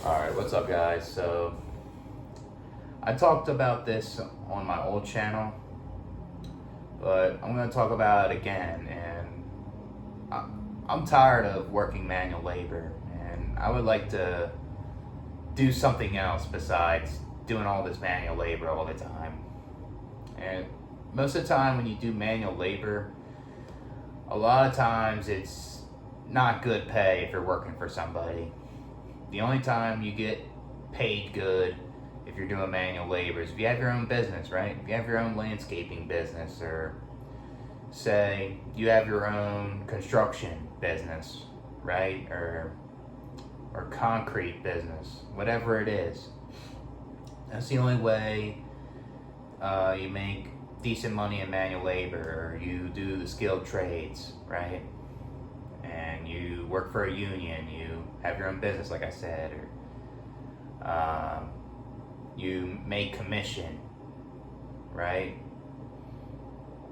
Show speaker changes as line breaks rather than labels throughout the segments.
Alright, what's up guys? So, I talked about this on my old channel, but I'm going to talk about it again, and I'm tired of working manual labor, and I would like to do something else besides doing all this manual labor all the time. And most of the time when you do manual labor, a lot of times it's not good pay if you're working for somebody. The only time you get paid good if you're doing manual labor is if you have your own business, right? If you have your own landscaping business, or say you have your own construction business, right? Or concrete business, whatever it is. That's the only way you make decent money in manual labor, or you do the skilled trades, right? And you work for a union, you have your own business, like I said, or you make commission, right?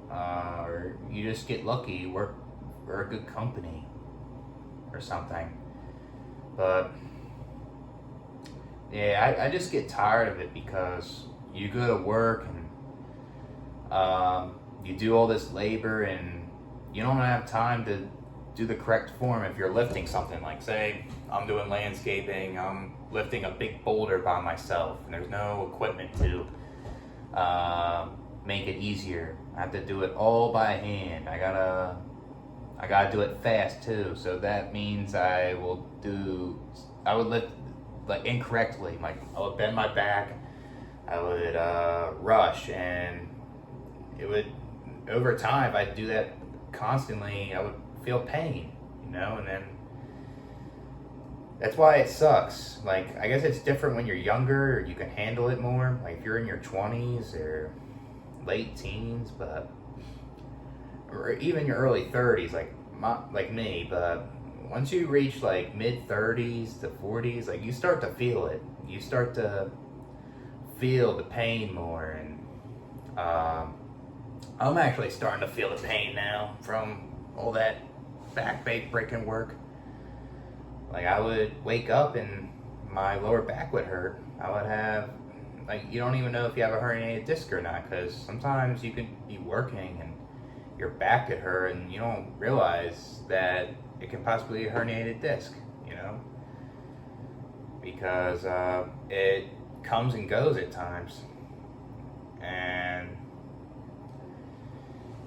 Or you just get lucky, you work for a good company or something. But yeah, I just get tired of it because you go to work and you do all this labor and you don't have time to do the correct form if you're lifting something. Like, say I'm doing landscaping, I'm lifting a big boulder by myself and there's no equipment to make it easier. I have to do it all by hand. I gotta do it fast too, so that means I would lift like incorrectly. Like, I would bend my back, I would rush, and it would, over time, if I do that constantly, I would feel pain, and then that's why it sucks. Like, I guess it's different when you're younger, or you can handle it more, like if you're in your 20s or late teens, or even your early 30s, like me. But once you reach like mid 30s to 40s, like, you start to feel it. You start to feel the pain more, and I'm actually starting to feel the pain now from all that back breaking work. Like, I would wake up and my lower back would hurt. I would have, like, you don't even know if you have a herniated disc or not, because sometimes you can be working and your back could hurt and you don't realize that it can possibly be a herniated disc, because it comes and goes at times, and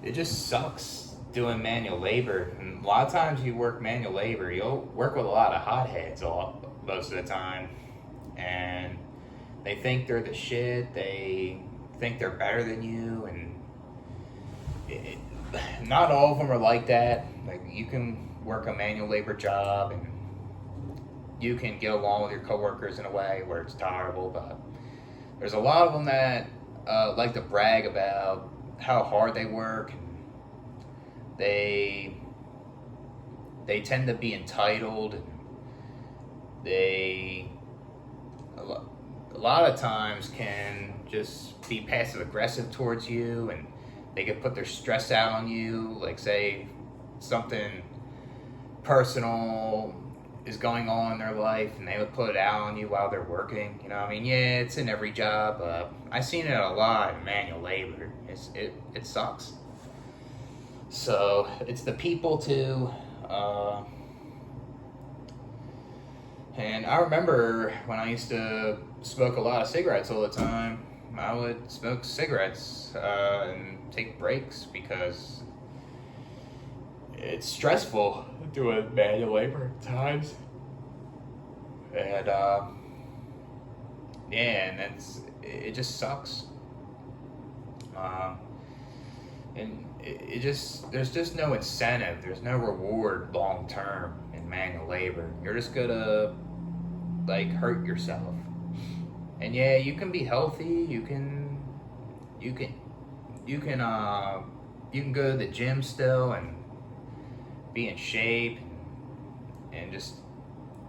it just sucks doing manual labor. And a lot of times you work manual labor, you'll work with a lot of hotheads most of the time, and they think they're the shit, they think they're better than you, and not all of them are like that. Like, you can work a manual labor job and you can get along with your coworkers in a way where it's tolerable, but there's a lot of them that like to brag about how hard they work. They tend to be entitled, and they a lot of times can just be passive aggressive towards you, and they can put their stress out on you. Like, say something personal is going on in their life and they would put it out on you while they're working. Yeah, it's in every job. I've seen it a lot in manual labor. It sucks. So it's the people too. And I remember when I used to smoke a lot of cigarettes all the time. I would smoke cigarettes and take breaks because it's stressful doing manual labor at times. And and it just sucks. And there's just no incentive, there's no reward long term in manual labor. You're just gonna, like, hurt yourself. And yeah, you can be healthy, you can go to the gym still and be in shape and just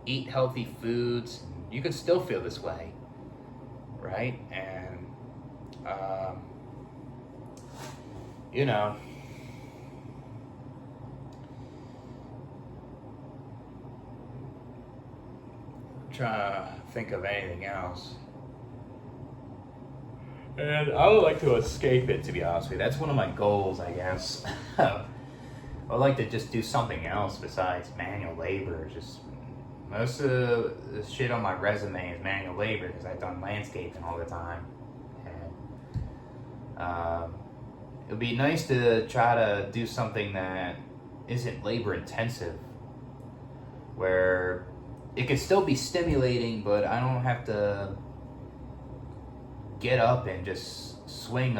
eat healthy foods. You can still feel this way, right? And trying to think of anything else. And I would like to escape it, to be honest with you. That's one of my goals, I guess. I would like to just do something else besides manual labor. Just most of the shit on my resume is manual labor because I've done landscaping all the time. And it would be nice to try to do something that isn't labor intensive, where it can still be stimulating, but I don't have to get up and just swing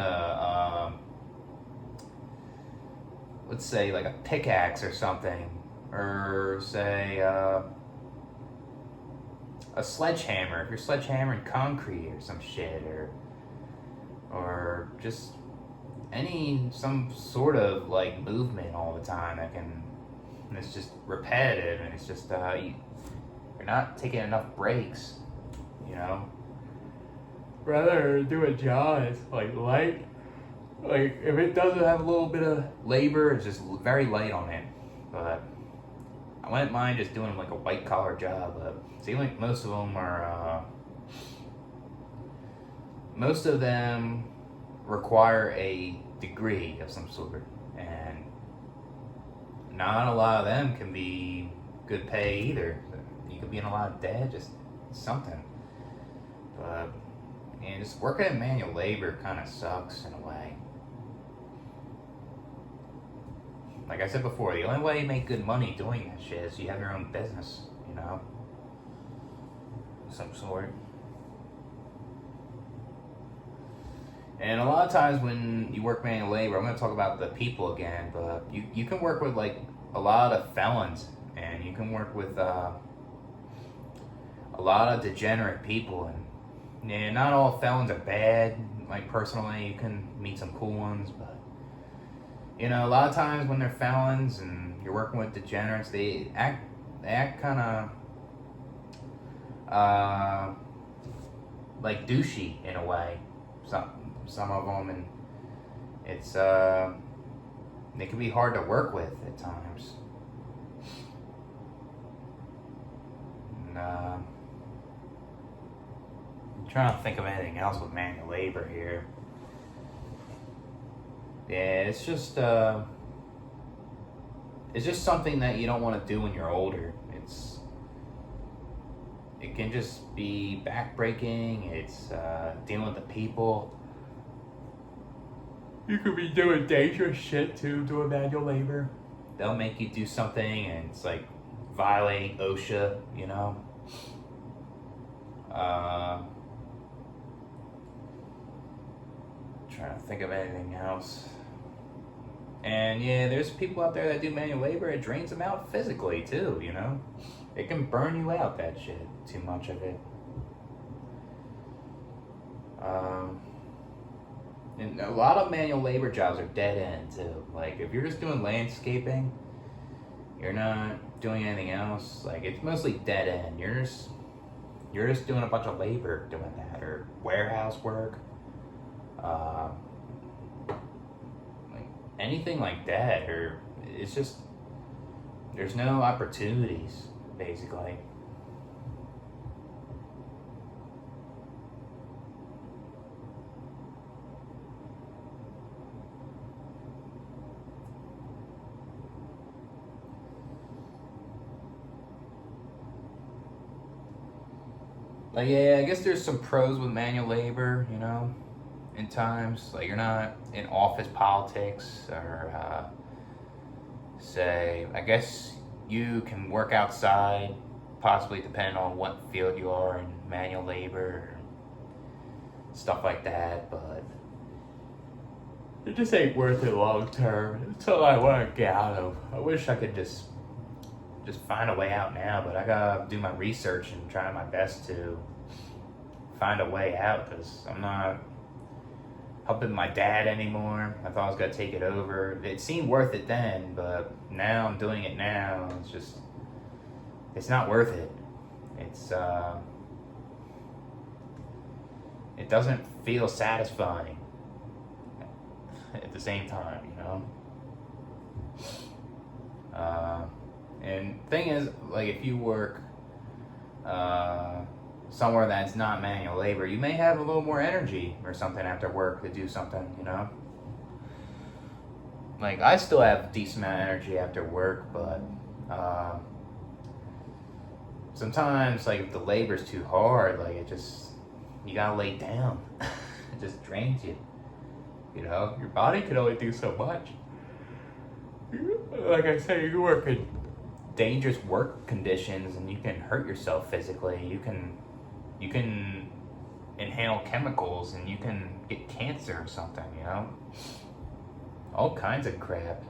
let's say like a pickaxe or something, or say a sledgehammer. If you're sledgehammering concrete or some shit, or just some sort of like movement all the time that can, and it's just repetitive, and it's just you're not taking enough breaks, you know. Rather do a job that's like light, like if it doesn't have a little bit of labor, it's just very light on it. But I wouldn't mind just doing like a white collar job. But it seems like most of them require a degree of some sort, and not a lot of them can be good pay either. You could be in a lot of debt, just something. But and just working in manual labor kind of sucks in a way. Like I said before, the only way you make good money doing that shit is you have your own business, you know, of some sort. And a lot of times when you work manual labor, I'm going to talk about the people again, but you can work with like a lot of felons, and you can work with a lot of degenerate people. And yeah, not all felons are bad. Like personally, you can meet some cool ones, but you know, a lot of times when they're felons and you're working with degenerates, they act kind of like douchey in a way. Some of them, and it's they can be hard to work with at times. And, I'm trying to think of anything else with manual labor here. Yeah, it's just something that you don't want to do when you're older. It can just be backbreaking. It's dealing with the people. You could be doing dangerous shit too, doing manual labor. They'll make you do something and it's like violating OSHA, you know. Trying to think of anything else. And yeah, there's people out there that do manual labor. It drains them out physically too, you know. It can burn you out, that shit, too much of it. And a lot of manual labor jobs are dead end too. Like if you're just doing landscaping, you're not doing anything else. Like it's mostly dead end. You're just doing a bunch of labor doing that, or warehouse work, like anything like that. Or it's just there's no opportunities basically. Like, yeah, I guess there's some pros with manual labor, you know, in times. Like, you're not in office politics, or, say, I guess you can work outside, possibly depending on what field you are in manual labor, or stuff like that, but it just ain't worth it long term. It's all I want to get out of. I wish I could just find a way out now, but I gotta do my research and try my best to find a way out, because I'm not helping my dad anymore. I thought I was gonna take it over. It seemed worth it then, but now I'm doing it now. It's not worth it. It doesn't feel satisfying at the same time, you know? And thing is, like, if you work, somewhere that's not manual labor, you may have a little more energy or something after work to do something, you know? Like, I still have a decent amount of energy after work, but sometimes, like, if the labor's too hard, like, you gotta lay down. It just drains you. You know, your body can only do so much. Like I said, you work in dangerous work conditions and you can hurt yourself physically. You can inhale chemicals and you can get cancer or something, you know? All kinds of crap.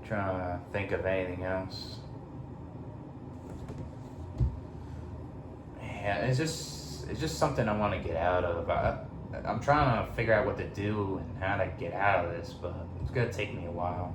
Trying to think of anything else. Yeah, it's just something I want to get out of. I'm trying to figure out what to do and how to get out of this, but it's gonna take me a while.